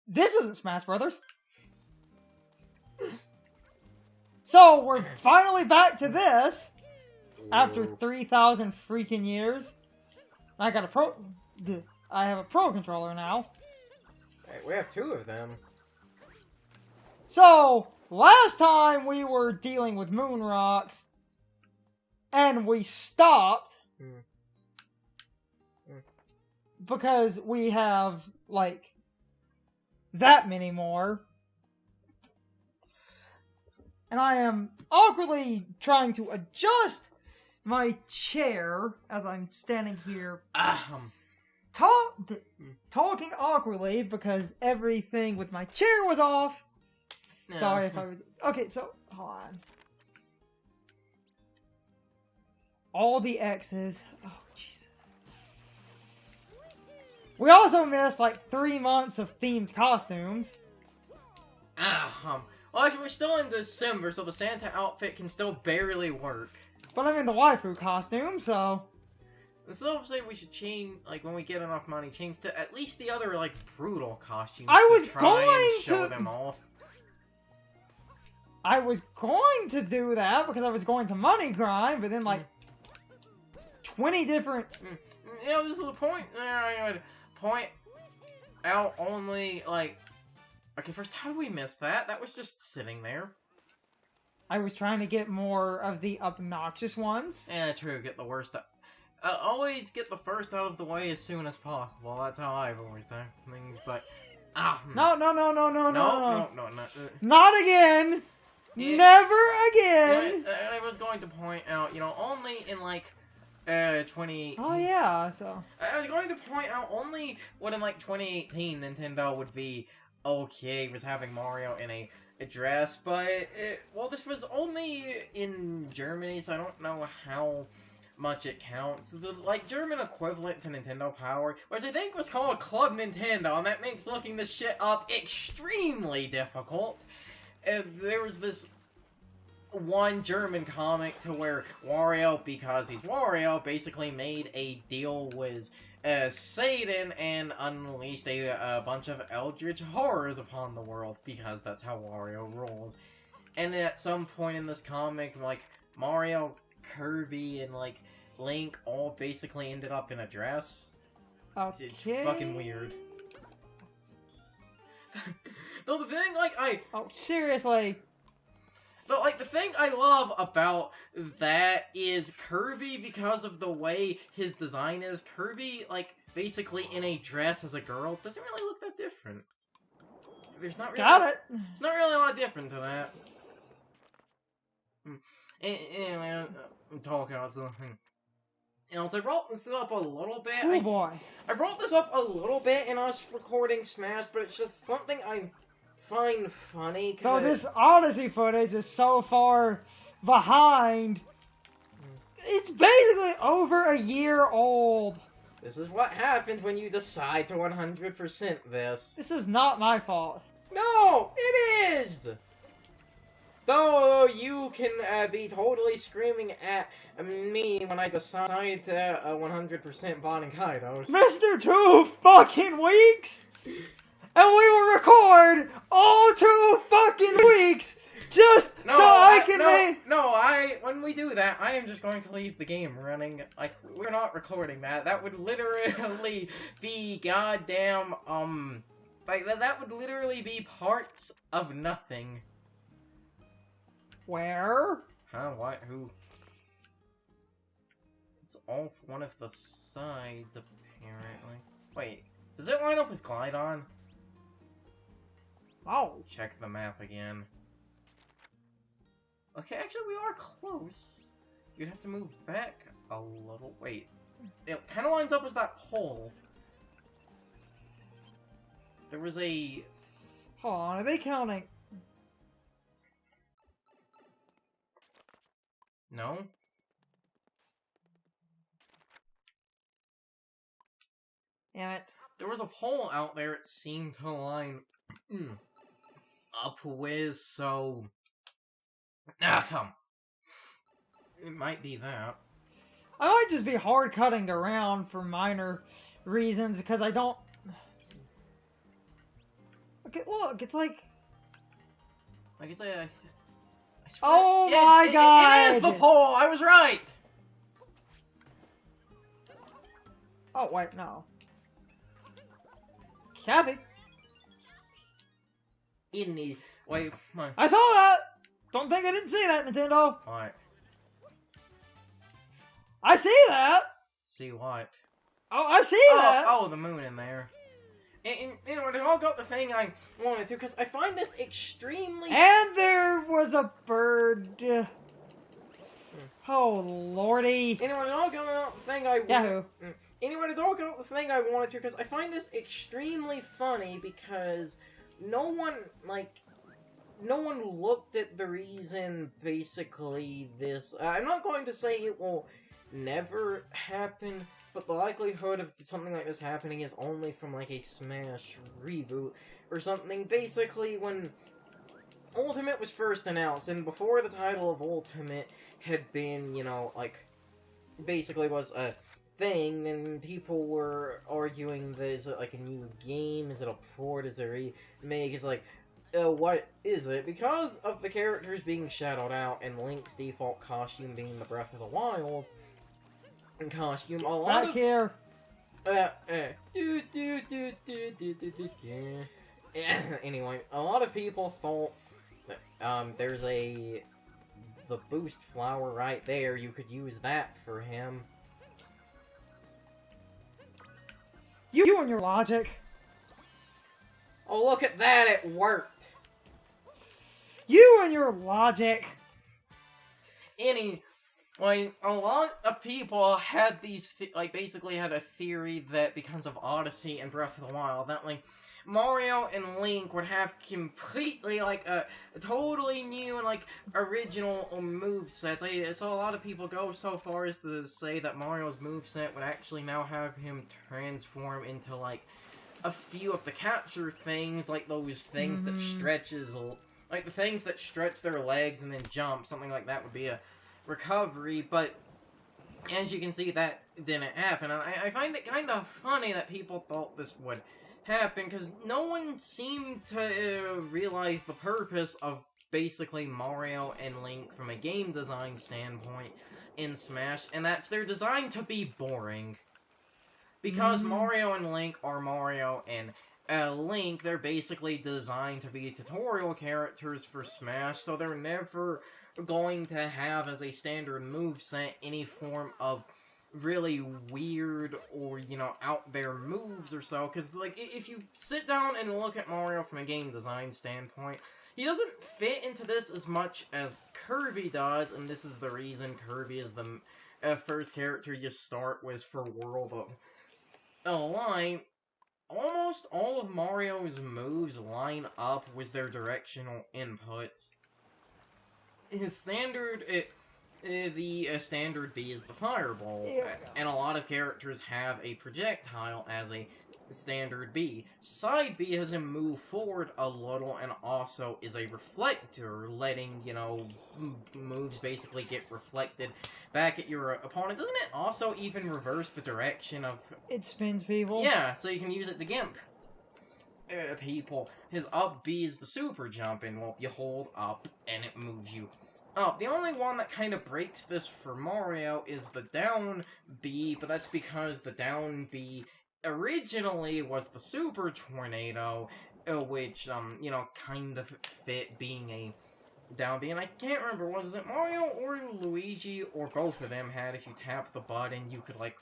This isn't Smash Brothers. So, we're finally back to this. After 3,000 freaking years. I got a pro... I have a pro controller now. Hey, we have 2 of them. So, last time we were dealing with moon rocks. And we stopped. Because we have, like, that many more. And I am awkwardly trying to adjust my chair as I'm standing here. Talking awkwardly because everything with my chair was off. No. Sorry if I was... Okay, so, hold on. All the X's. Oh, Jesus. We also missed, like, 3 months of themed costumes. Well, actually, we're still in December, so the Santa outfit can still barely work. But I'm in the waifu costume, so... So obviously we should change, like, when we get enough money, change to at least the other, like, brutal costumes. I was going to show them off. I was going to do that because I was going to money grind, but then, like, 20 different... You know, this is the point there I would point out only, like... Okay, first, how did we miss that? That was just sitting there. I was trying to get more of the obnoxious ones. Yeah, true, get the worst out. Always get the first out of the way as soon as possible. That's how I've always done things, but... No. No. Not again! Never again! I was going to point out, you know, only in, like, 2018... Oh, yeah, so... I was going to point out only when in, like, 2018 Nintendo would be okay with having Mario in a dress, but, well, this was only in Germany, so I don't know how much it counts. The, like, German equivalent to Nintendo Power, which I think was called Club Nintendo, and that makes looking this shit up extremely difficult. There was this one German comic to where Wario, because he's Wario, basically made a deal with Satan and unleashed a bunch of eldritch horrors upon the world, because that's how Wario rolls. And at some point in this comic, like, Mario, Kirby, and, like, Link all basically ended up in a dress. Okay. It's fucking weird. Though the thing, like, Oh, seriously. But, like, the thing I love about that is Kirby, because of the way his design is, Kirby, like, basically in a dress as a girl, doesn't really look that different. There's not really... Got it! It's not really a lot different to that. Anyway, I'm talking about something. You know, so I brought this up a little bit. Oh, boy. I brought this up a little bit in us recording Smash, but it's just something I find funny. So this Odyssey footage is so far behind. It's basically over a year old. This is what happens when you decide to 100% this. This is not my fault. No, it is! Though you can be totally screaming at me when I decide to 100% botting Kaidos. Mr. 2 fucking weeks! And we will record all 2 fucking weeks just so I can make... When we do that, I am just going to leave the game running. Like, we're not recording that. That would literally be goddamn, like, that would literally be parts of nothing. Where? Huh? What? Who? It's off one of the sides, apparently. Wait, does it line up with Glydon? Oh. Check the map again. Okay, actually we are close. You'd have to move back a little. Wait. It kind of lines up with that hole. There was a... Hold on, are they counting? No? Damn it. There was a pole out there it seemed to line up with, so... It might be that. I might just be hard cutting around for minor reasons, because I don't... Okay, look, it's like... Like I said, I swear, Oh my god! It is the pole! I was right! Oh, wait, no. Kathy? In these... Wait, come on. I saw that! Don't think I didn't see that, Nintendo! Alright. I see that! See what? Oh, I see that! Oh, the moon in there. And they all got the thing I wanted to, because I find this extremely... And there was a bird. Oh, lordy. Anyway, they all got the thing I... Yahoo. Anyway, they all got the thing I wanted to, because I find this extremely funny, because no one looked at the reason, basically, this... I'm not going to say it will never happen, but the likelihood of something like this happening is only from, like, a Smash reboot or something. Basically, when Ultimate was first announced, and before the title of Ultimate had been, you know, like, basically was a thing, and people were arguing that is it, like, a new game? Is it a port? Is it a remake? It's like, what is it? Because of the characters being shadowed out, and Link's default costume being the Breath of the Wild costume, a lot Back here. Anyway, a lot of people thought that, there's the boost flower right there, you could use that for him. You and your logic. Oh, look at that, it worked! You and your logic. Like, a lot of people had these, basically had a theory that because of Odyssey and Breath of the Wild, that, like, Mario and Link would have completely, like, a totally new and, like, original movesets. So a lot of people go so far as to say that Mario's moveset would actually now have him transform into, like, a few of the capture things, like those things that stretches, like the things that stretch their legs and then jump, something like that would be a recovery, but as you can see, that didn't happen, and I find it kind of funny that people thought this would happen, because no one seemed to realize the purpose of basically Mario and Link from a game design standpoint in Smash, and that's they're designed to be boring. Because Mario and Link are Mario and Link, they're basically designed to be tutorial characters for Smash, so they're never going to have as a standard moveset any form of really weird or, you know, out there moves or so, because, like, if you sit down and look at Mario from a game design standpoint, he doesn't fit into this as much as Kirby does, and this is the reason Kirby is the first character you start with for World of Line. Almost all of Mario's moves line up with their directional inputs. His standard, the standard B is the fireball, and a lot of characters have a projectile as a standard B. Side B has him move forward a little, and also is a reflector, letting, you know, moves basically get reflected back at your opponent. Doesn't it also even reverse the direction of... It spins people. Yeah, so you can use it to gimp people. His up B is the super jump, and, well, you hold up, and it moves you up. The only one that kind of breaks this for Mario is the down B, but that's because the down B originally was the super tornado, which, you know, kind of fit being a down B, and I can't remember, was it Mario or Luigi, or both of them had, if you tap the button, you could, like,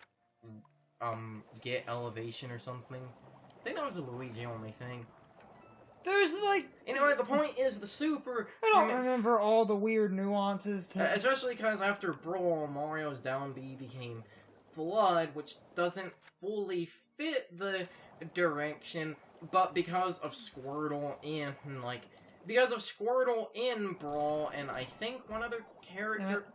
get elevation or something. I think that was a Luigi only thing. There's, like... Anyway, the point is the super... I don't remember all the weird nuances to... especially because after Brawl, Mario's down B became Flood, which doesn't fully fit the direction, but because of Squirtle in, like... Because of Squirtle in Brawl, and I think one other character...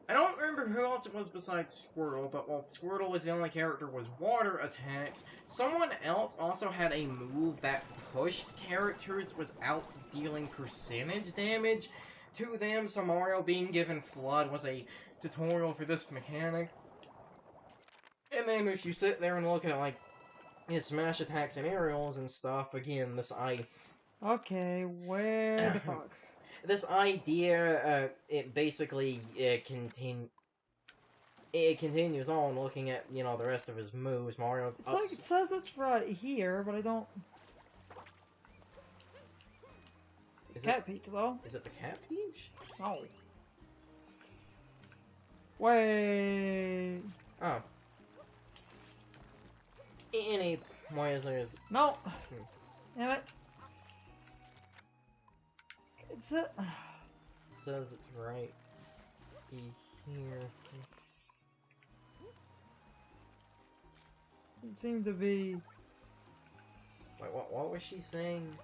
I don't remember who else it was besides Squirtle, but while Squirtle was the only character with water attacks, someone else also had a move that pushed characters without dealing percentage damage to them, so Mario being given Flood was a tutorial for this mechanic. And then if you sit there and look at, like, his smash attacks and aerials and stuff. Again, Okay, where the fuck? This idea, it basically it continues on looking at, you know, the rest of his moves. Mario's It's like it says it's right here, but I don't. Cat Peach, though. Is it the Cat Peach? No. Wait. Oh. Anyway, there's... No. Damn it. It's a... It says it's right here. Doesn't seem to be... Wait, what was she saying?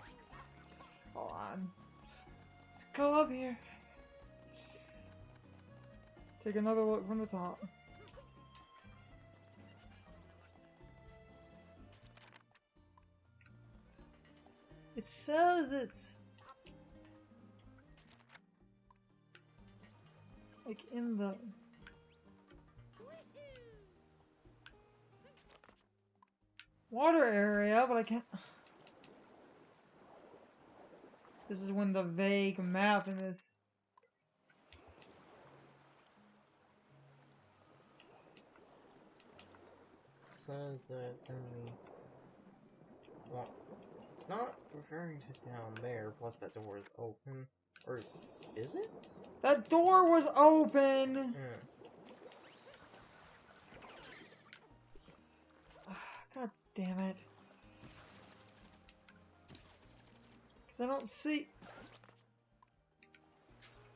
Hold on. Let's go up here. Take another look from the top. It says it's... like in the... water area, but I can't... This is when the vague map in this... Says that it's in the... Well, it's not referring to down there, plus that door is open. Or is it? That door was open! Yeah. God damn it. Because I don't see...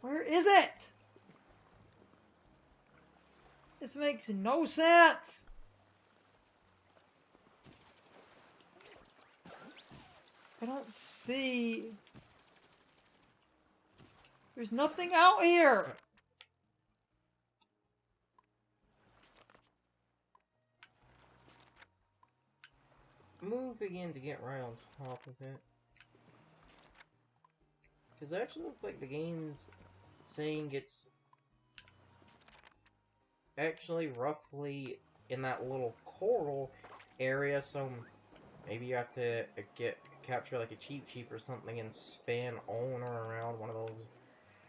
Where is it? This makes no sense! I don't see... There's nothing out here! Move again to get right on top of it. Because it actually looks like the game's saying it's actually roughly in that little coral area, so maybe you have to capture like a cheap or something and span on or around one of those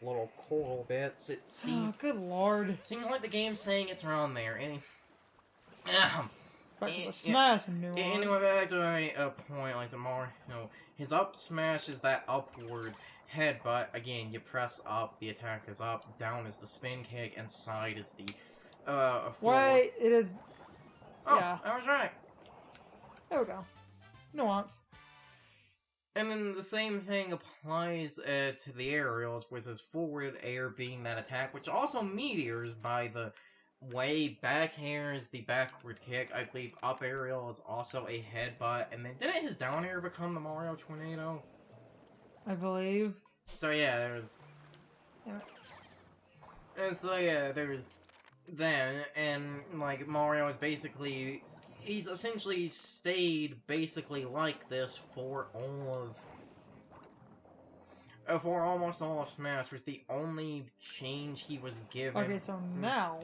little coral bits. It seems... Oh, good lord. Seems like the game's saying it's around there. Back to the smash nuance. Anyway, back to my point, like the Mario, his up smash is that upward headbutt. Again, you press up, the attack is up, down is the spin kick, and side is the, forward. Wait, it is... Oh, yeah. I was right. There we go. Nuance. And then the same thing applies to the aerials, with his forward air being that attack, which also meteors by the way. Back air is the backward kick. I believe up aerial is also a headbutt. And then didn't his down air become the Mario Tornado? I believe. So yeah, there's... Yeah. And so yeah, there's then, and like Mario is basically... He's essentially stayed basically like this for almost all of Smash, was the only change he was given. Okay, so now...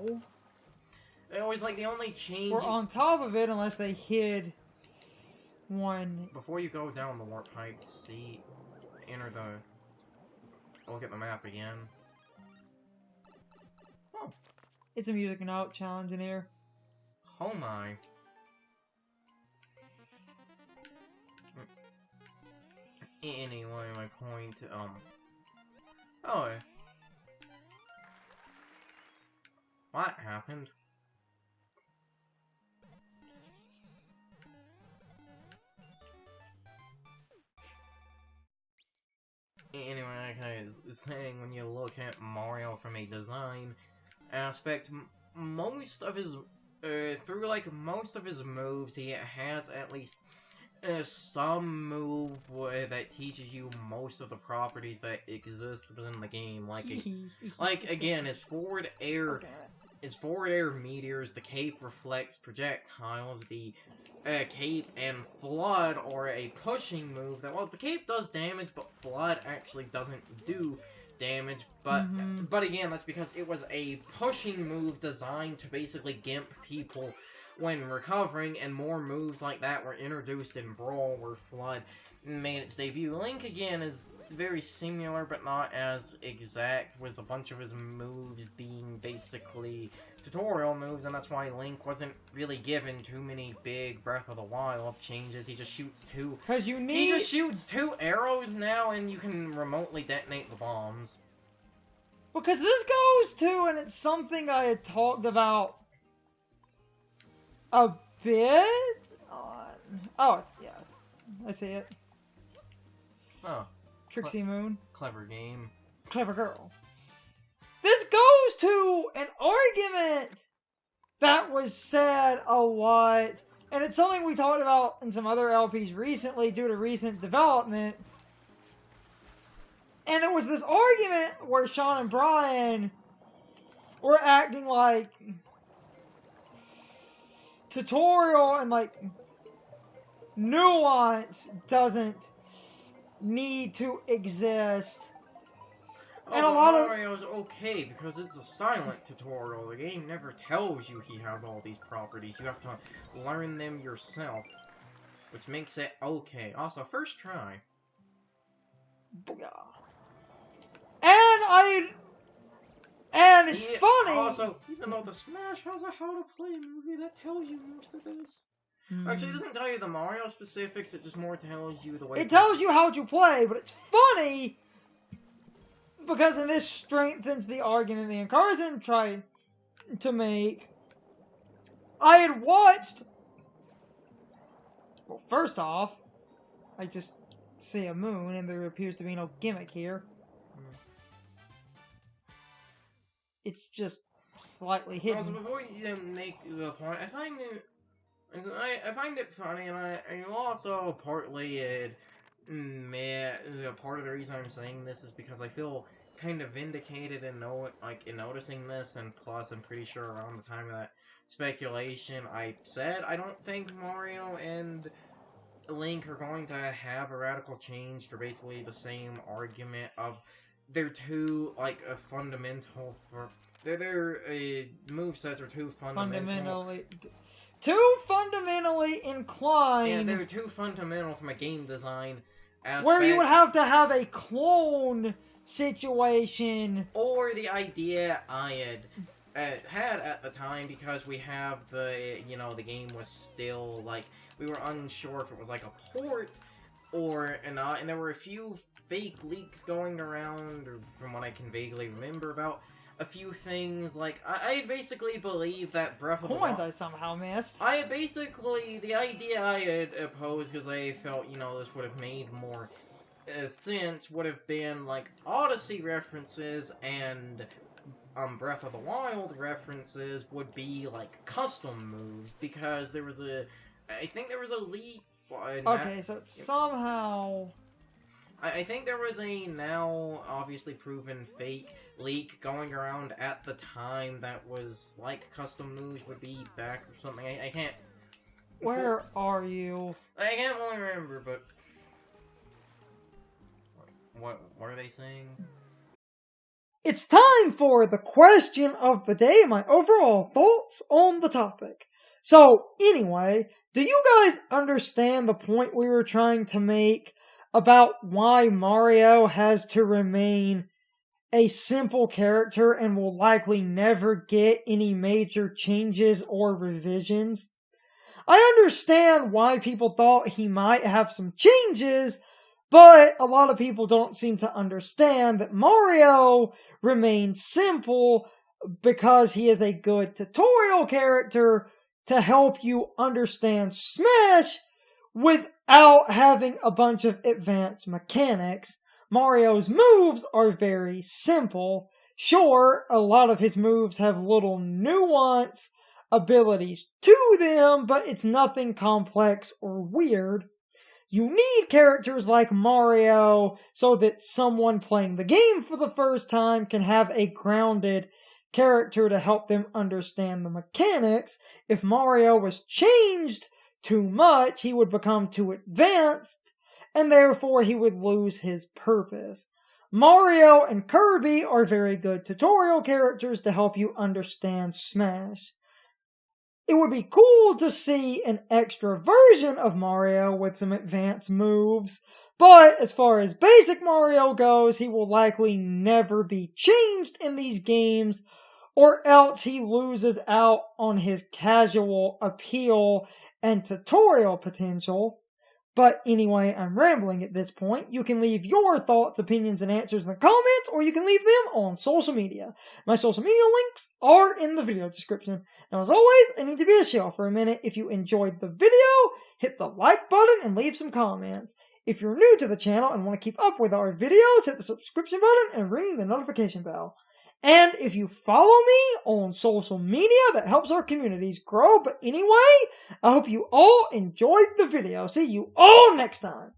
It was like the only change... We're on top of it unless they hid one... Before you go down the warp pipe, enter the... Look at the map again. Oh. It's a music note challenge in here. Oh my. Anyway, my point, oh. What happened? Anyway, like I was saying, when you look at Mario from a design aspect, most of his, through like most of his moves, he has at least some move that teaches you most of the properties that exist within the game. Like again, his forward air meteors, the cape reflects projectiles, the cape and flood are a pushing move that, well, the cape does damage, but flood actually doesn't do damage, but again, that's because it was a pushing move designed to basically gimp people when recovering, and more moves like that were introduced in Brawl, where Flood made its debut. Link, again, is very similar, but not as exact, with a bunch of his moves being basically tutorial moves, and that's why Link wasn't really given too many big Breath of the Wild changes. He just shoots two. He just shoots 2 arrows now, and you can remotely detonate the bombs. Because this goes to, and it's something I had talked about a bit on... Oh, yeah. I see it. Oh. Trixie Moon. Clever game. Clever girl. This goes to an argument that was said a lot, and it's something we talked about in some other LPs recently due to recent development. And it was this argument where Sean and Brian were acting like tutorial and like nuance doesn't need to exist. And a lot of Mario's okay because it's a silent tutorial. The game never tells you he has all these properties. You have to learn them yourself, which makes it okay. Also, first try. Booyah. And it's funny. Also, even though the Smash has a how to play movie that tells you most of this. Actually, it doesn't tell you the Mario specifics, it just more tells you the way... It tells you how to play, but it's funny because then this strengthens the argument me and Carson tried to make. I had watched... Well, first off, I just see a moon and there appears to be no gimmick here. It's just slightly hidden. Also, before you make the point, I find it funny, and I also partly part of the reason I'm saying this is because I feel kind of vindicated in noticing this, and plus I'm pretty sure around the time of that speculation I said I don't think Mario and Link are going to have a radical change for basically the same argument of they're too fundamental for their movesets are too fundamentally inclined. Yeah, they're too fundamental from a game design aspect. Where you would have to have a clone situation. Or the idea I had at the time, because we have the game was still we were unsure if it was like a port or not, and there were a few fake leaks going around, or from what I can vaguely remember about a few things. I basically believe that Breath of the Wild... I somehow missed. I had basically... The idea I had opposed, because I felt, this would have made more sense, would have been, Odyssey references and Breath of the Wild references would be, custom moves, because there was I think there was a leak... Okay, so somehow... I think there was a now obviously proven fake leak going around at the time that was custom moves would be back or something. I can't... Where are you? I can't really remember, but... What are they saying? It's time for the question of the day, my overall thoughts on the topic. So, anyway, do you guys understand the point we were trying to make about why Mario has to remain a simple character and will likely never get any major changes or revisions? I understand why people thought he might have some changes, but a lot of people don't seem to understand that Mario remains simple because he is a good tutorial character to help you understand Smash without having a bunch of advanced mechanics. Mario's moves are very simple. Sure, a lot of his moves have little nuance abilities to them, but it's nothing complex or weird. You need characters like Mario so that someone playing the game for the first time can have a grounded character to help them understand the mechanics. If Mario was changed too much, he would become too advanced, and therefore he would lose his purpose. Mario and Kirby are very good tutorial characters to help you understand Smash. it would be cool to see an extra version of Mario with some advanced moves, but as far as basic Mario goes, he will likely never be changed in these games, or else he loses out on his casual appeal and tutorial potential. But anyway, I'm rambling at this point. You can leave your thoughts, opinions, and answers in the comments, or you can leave them on social media. My social media links are in the video description. Now, as always, I need to be a shell for a minute. If you enjoyed the video, hit the like button and leave some comments. If you're new to the channel and want to keep up with our videos, hit the subscription button and ring the notification bell. And if you follow me on social media, that helps our communities grow. But anyway, I hope you all enjoyed the video. See you all next time.